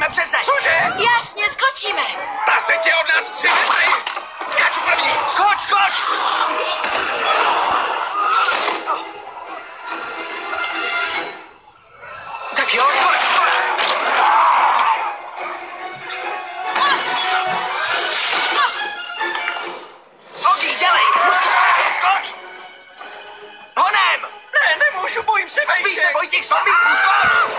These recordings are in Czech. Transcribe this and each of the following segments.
skočíme přes zeď. Cože? Jasně, skočíme. Ta zeď je od nás 3 metry. Skáču první. Skoč, skoč! Tak jo, skoč, skoč! Ogi, dělej, musíš skočit, skoč! Honem! Ne, nemůžu, bojím se vejšek. Spíš se boj těch zombíků, skoč!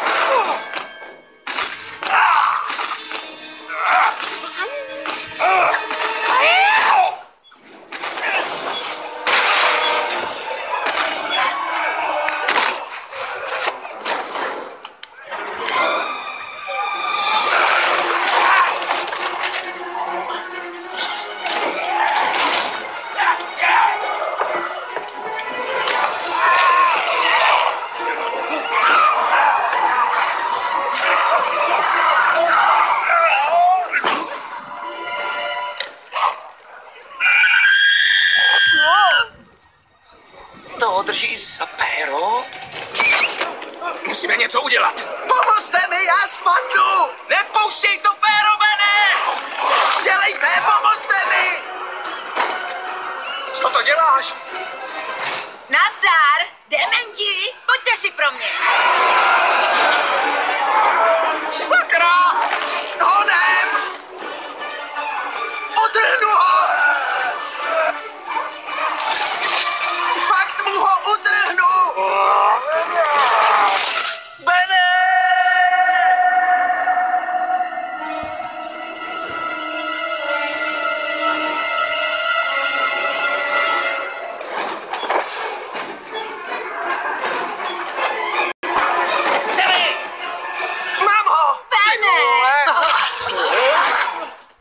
To drží za péro? Musíme něco udělat. Pomozte mi, já spadnu! Nepouštěj to péro, Bene! Dělejte, pomozte mi! Co to děláš? Nazdar, dementi, pojďte si pro mě. Sakra! Honem! Odtrhnu ho!